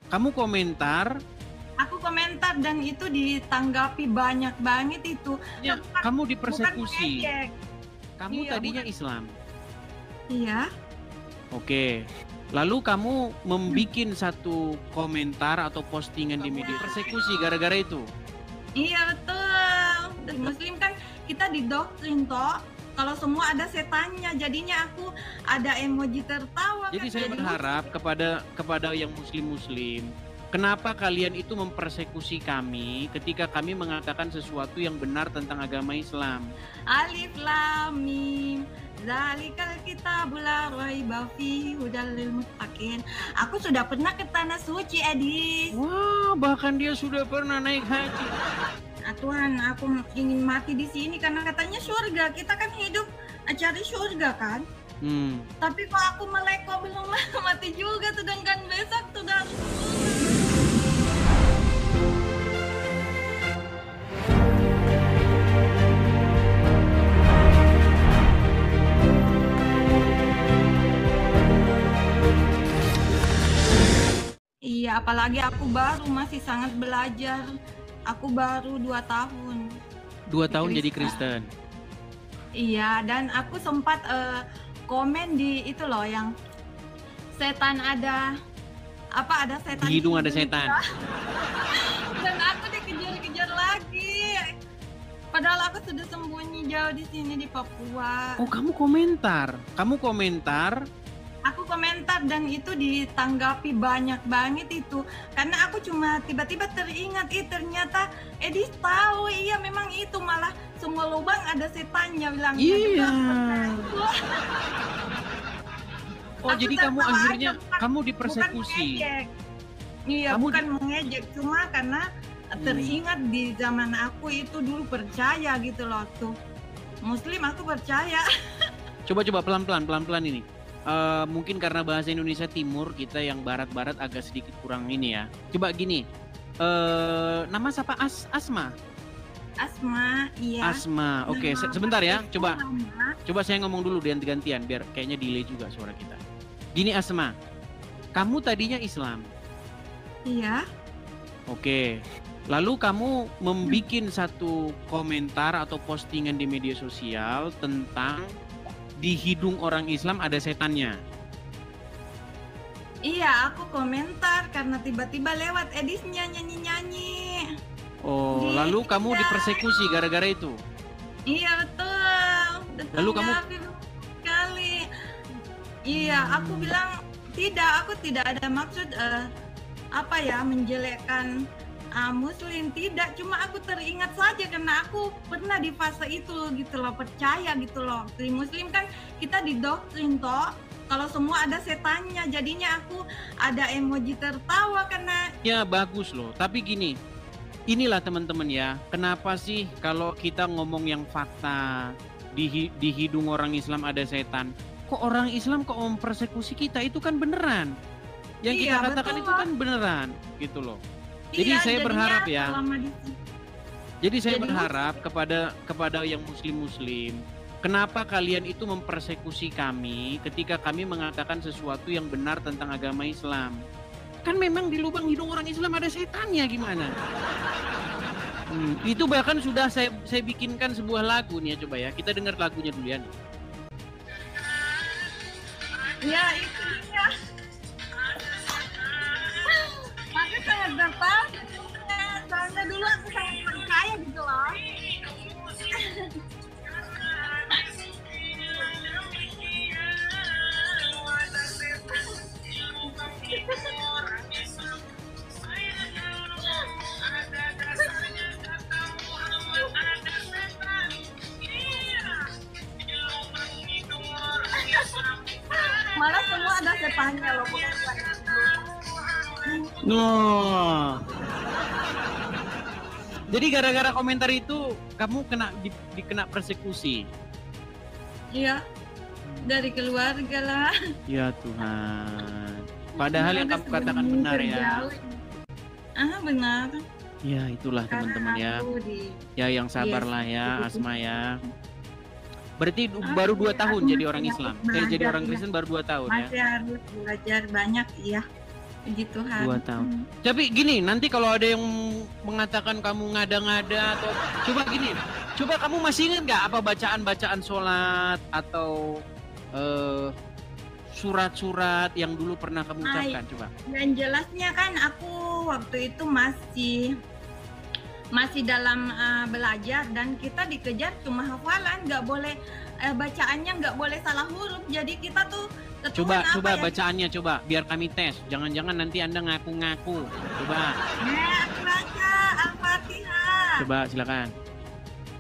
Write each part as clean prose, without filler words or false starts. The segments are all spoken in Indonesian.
Kamu komentar. Aku komentar dan itu ditanggapi banyak banget itu. Ya, Bukan, kamu bukan dipersekusi. mengejek. Kamu Iya, tadinya bukan. Islam. Iya. Oke. Lalu kamu membikin satu komentar atau postingan di media persekusi gara-gara itu. Iya betul. Dari Muslim kan kita didoktrin toh. Kalau semua ada setannya, jadinya aku ada emoji tertawa. Jadi kan? saya berharap kepada yang muslim-muslim, kenapa kalian itu mempersekusi kami ketika kami mengatakan sesuatu yang benar tentang agama Islam? Alif lam mim. Zalikal kitabul la raiba fihi hudal lil muttaqin. Aku sudah pernah ke tanah suci, Edis. Wah, bahkan dia sudah pernah naik haji. Tuhan, aku ingin mati di sini karena katanya surga. Kita kan hidup cari surga kan. Tapi kok aku melek kok belum mati juga, sedangkan besok sudah. Iya, apalagi aku baru masih sangat belajar. Aku baru 2 tahun. 2 tahun jadi Kristen. Iya, dan aku sempat komen di itu loh yang setan ada ada setan Di hidung ada setan. Dan aku dikejar-kejar lagi. Padahal aku sudah sembunyi jauh di sini di Papua. Oh, kamu komentar. Aku komentar dan itu ditanggapi banyak banget itu. Karena aku cuma tiba-tiba teringat, ternyata Edis tahu, iya memang itu, malah semua lubang ada setannya bilang. Iya. Oh, Aku jadi kamu akhirnya kamu dipersekusi. Iya, bukan mengejek, cuma karena teringat di zaman aku itu dulu percaya gitu loh tuh. Muslim aku percaya. Coba pelan-pelan ini. Mungkin karena bahasa Indonesia Timur, kita yang barat-barat agak sedikit kurang ini ya. Coba gini, nama siapa? Asma? Asma, iya. Asma, oke. Sebentar ya, coba saya ngomong dulu gantian biar kayaknya delay juga suara kita. Gini Asma, kamu tadinya Islam? Iya. Oke. Lalu kamu membikin satu komentar atau postingan di media sosial tentang di hidung orang Islam ada setannya. Iya, aku komentar karena tiba-tiba lewat Edisnya nyanyi-nyanyi. Oh, lalu kamu dipersekusi gara-gara itu? Iya betul. Lalu kamu sekali. Iya, aku bilang aku tidak ada maksud menjelekkan Muslim, tidak, cuma aku teringat saja karena aku pernah di fase itu gitu loh, percaya gitu loh. Di Muslim kan kita didoktrin toh, kalau semua ada setannya, jadinya aku ada emoji tertawa karena. Ya bagus loh, tapi gini, inilah teman-teman ya, kenapa sih kalau kita ngomong yang fakta di hidung orang Islam ada setan, kok orang Islam kok mempersekusi kita? Itu kan beneran, yang kita katakan betul. Itu kan beneran gitu loh. Jadi saya berharap ya. Jadi saya berharap kepada yang muslim-muslim, kenapa kalian itu mempersekusi kami ketika kami mengatakan sesuatu yang benar tentang agama Islam? Kan memang di lubang hidung orang Islam ada setannya, gimana? Itu bahkan sudah saya bikinkan sebuah lagu nih ya, coba ya. Kita dengar lagunya dulu ya. Ya, itu dia. Aku sangat dapat, soalnya dulu aku sangat percaya gitu loh. Malah semua ada setannya loh. Jadi gara-gara komentar itu kamu dikena persekusi? Iya, dari keluarga lah. Ya Tuhan. Padahal yang kamu katakan benar ya. Benar. Ya itulah teman-teman ya. Ya yang sabarlah ya Asma ya. Berarti baru 2 tahun jadi orang Islam. Jadi orang Kristen baru 2 tahun ya. Masih harus belajar banyak ya. Puji 2 Tuhan. tahun. Tapi gini, nanti kalau ada yang mengatakan kamu ngada-ngada atau coba gini, coba kamu masih ingat nggak apa bacaan-bacaan sholat atau surat-surat yang dulu pernah kamu ucapkan? Coba. Yang jelasnya kan aku waktu itu masih dalam belajar dan kita dikejar cuma hafalan, nggak boleh bacaannya nggak boleh salah huruf. Jadi kita tuh Coba bacaannya coba biar kami tes. Jangan-jangan nanti Anda ngaku-ngaku. Coba. Aku baca Al-Fatihah. Coba silakan.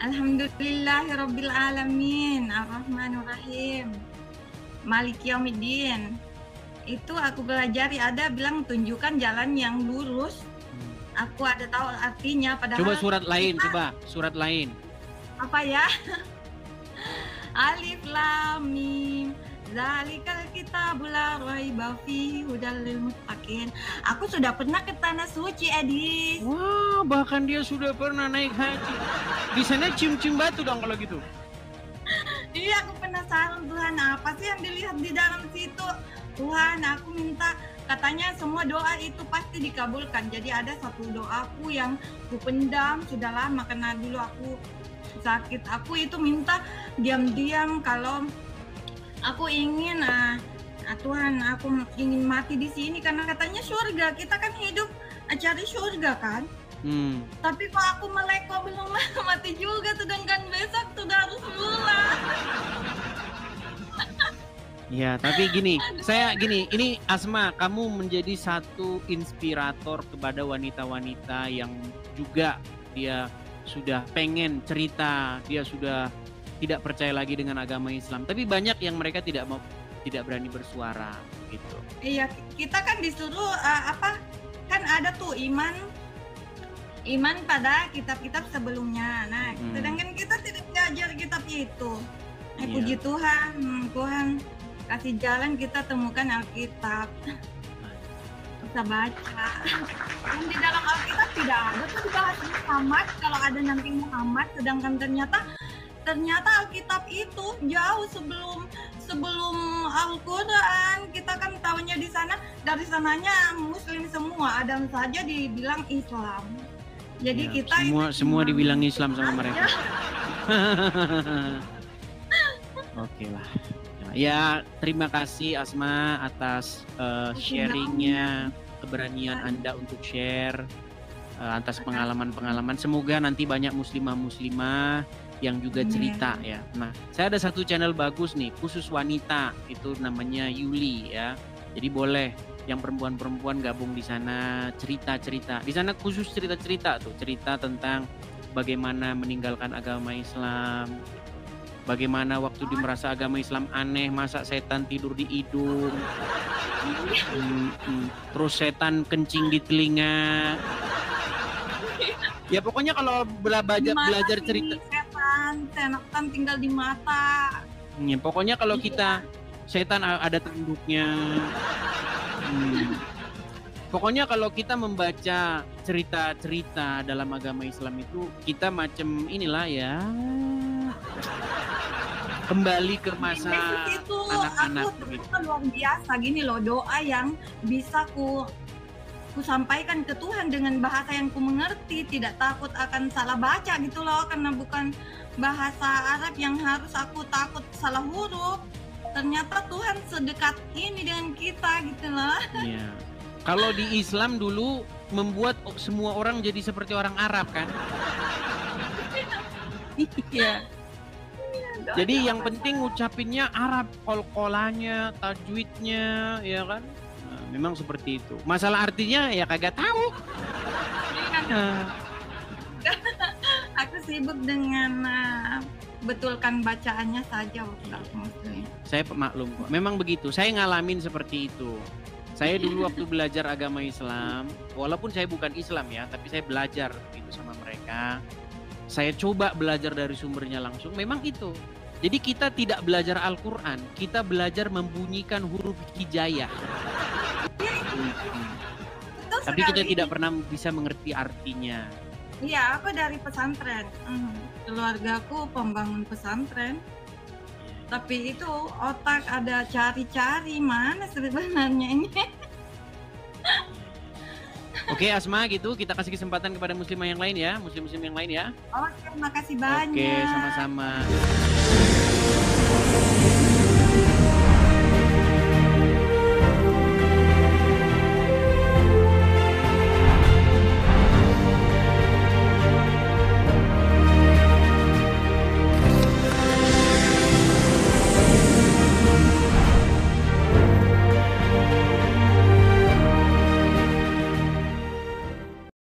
Alhamdulillahirabbil alamin, Ar-Rahmanir-Rahim, Maliki Yaumiddin. Itu aku belajari, ada bilang tunjukkan jalan yang lurus. Aku ada tahu artinya, padahal Coba surat lain, coba surat lain. apa ya? Alif Lam Mim Zalikal kitabul la raiba fihi hudal lil muttaqin. Aku sudah pernah ke tanah suci, Edi. Wah, bahkan dia sudah pernah naik haji. Di sana cium-cium batu dong kalau gitu. Iya, aku penasaran Tuhan, apa sih yang dilihat di dalam situ? Tuhan, aku minta, katanya semua doa itu pasti dikabulkan. Jadi ada satu doaku yang ku pendam sudah lama karena dulu aku sakit. Aku itu minta diam-diam kalau aku ingin Tuhan, aku ingin mati di sini karena katanya surga. Kita kan hidup cari surga kan. Tapi kok aku melek kok belum mati juga, sedangkan besok sudah harus pulang. Ya, tapi gini, ini Asma, kamu menjadi satu inspirator kepada wanita-wanita yang juga dia sudah pengen cerita, dia sudah tidak percaya lagi dengan agama Islam. Tapi banyak yang mereka tidak berani bersuara gitu. Iya, kita kan disuruh kan ada tuh iman pada kitab-kitab sebelumnya. Nah, sedangkan kita tidak belajar kitab itu. Puji Tuhan, Tuhan kasih jalan kita temukan Alkitab. Bisa baca. Dan di dalam Alkitab tidak ada tuh dibahas Muhammad, kalau ada nanti Muhammad, sedangkan ternyata Alkitab itu jauh sebelum Al-Quran. Kita kan tahunya di sana, dari sananya Muslim semua, Adam saja dibilang Islam. Jadi ya, kita semua dibilang Islam sama mereka. Oke lah. Ya, terima kasih Asma atas sharingnya, keberanian Anda untuk share atas pengalaman-pengalaman. Semoga nanti banyak muslimah-muslimah yang juga cerita ya. Nah, saya ada satu channel bagus nih, khusus wanita, itu namanya Yuli ya. Jadi boleh yang perempuan-perempuan gabung di sana, cerita-cerita. Di sana khusus cerita-cerita tuh, cerita tentang bagaimana meninggalkan agama Islam. Bagaimana waktu merasa agama Islam aneh, masa setan tidur di hidung, terus setan kencing di telinga. Ya pokoknya kalau belajar cerita, setan tinggal di mata. Ya, pokoknya kalau kita setan ada tanduknya. Pokoknya kalau kita membaca cerita-cerita dalam agama Islam itu, kita macam inilah ya, kembali ke masa anak-anak begitu. Luar biasa gini loh, doa yang bisa ku sampaikan ke Tuhan dengan bahasa yang ku mengerti, tidak takut akan salah baca gitu loh, karena bukan bahasa Arab yang harus aku takut salah huruf. Ternyata Tuhan sedekat ini dengan kita gitu loh. Iya. Kalau di Islam dulu membuat semua orang jadi seperti orang Arab kan? Iya. Jadi yang penting ngucapinnya Arab, kol-kolannya, tajwidnya, ya kan? Nah, memang seperti itu. Masalah artinya ya kagak tahu. Aku sibuk dengan betulkan bacaannya saja waktu muslim. Saya maklum kok. Memang begitu. Saya ngalamin seperti itu. Saya dulu waktu belajar agama Islam, walaupun saya bukan Islam ya, tapi saya belajar gitu sama mereka. Saya coba belajar dari sumbernya langsung. Memang itu. Jadi kita tidak belajar Al-Quran, kita belajar membunyikan huruf hijaiyah. Tapi kita tidak pernah bisa mengerti artinya. Iya, aku dari pesantren. Keluargaku pembangun pesantren. Tapi itu otak ada cari-cari mana sebenarnya ini. Oke Asma gitu, kita kasih kesempatan kepada muslimah yang lain ya, muslim-muslim yang lain ya. Oke, terima kasih Oke, banyak. sama-sama.